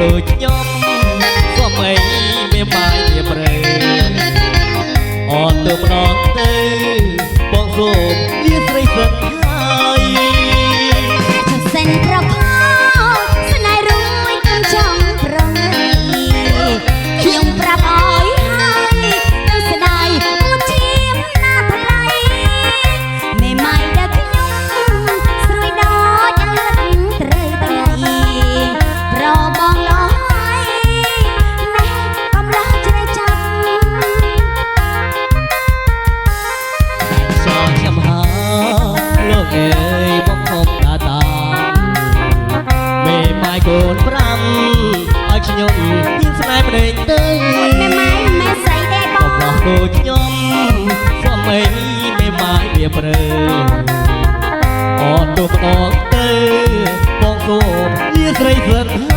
ដូចខ្ញុំសុំអីមានបាយជាប្រេអត់ទៅម្ដងទៅបងសូមលាស្រីសិនហើយសិនប្រខោស្នេហ៍រួយគំចង់ប្រងខ្ញុំប្រាប់អើយហើយទៅស្ដាយមកជាមណាថ្លៃមេម៉ាយដល់ខ្ញុំស្រួយដល់យ៉ាងលឹកត្រូវថ្ងៃប្របងលហើយណែកំឡោះជ្រៃចាំសោខ្ញុំហើលោកអើយបងខំតាតាមេម៉ាយកូន5ឲ្យខ្ញុំហ៊ានស្នេហ៍ម្ដេចទៅមេម៉ាយម៉ែស្រីដែរបងបោះដូចខ្ញុំសុំអីមេម៉ាយវាព្រើអត់ទៅម្ដងទៅបងសូមលាស្រីសិន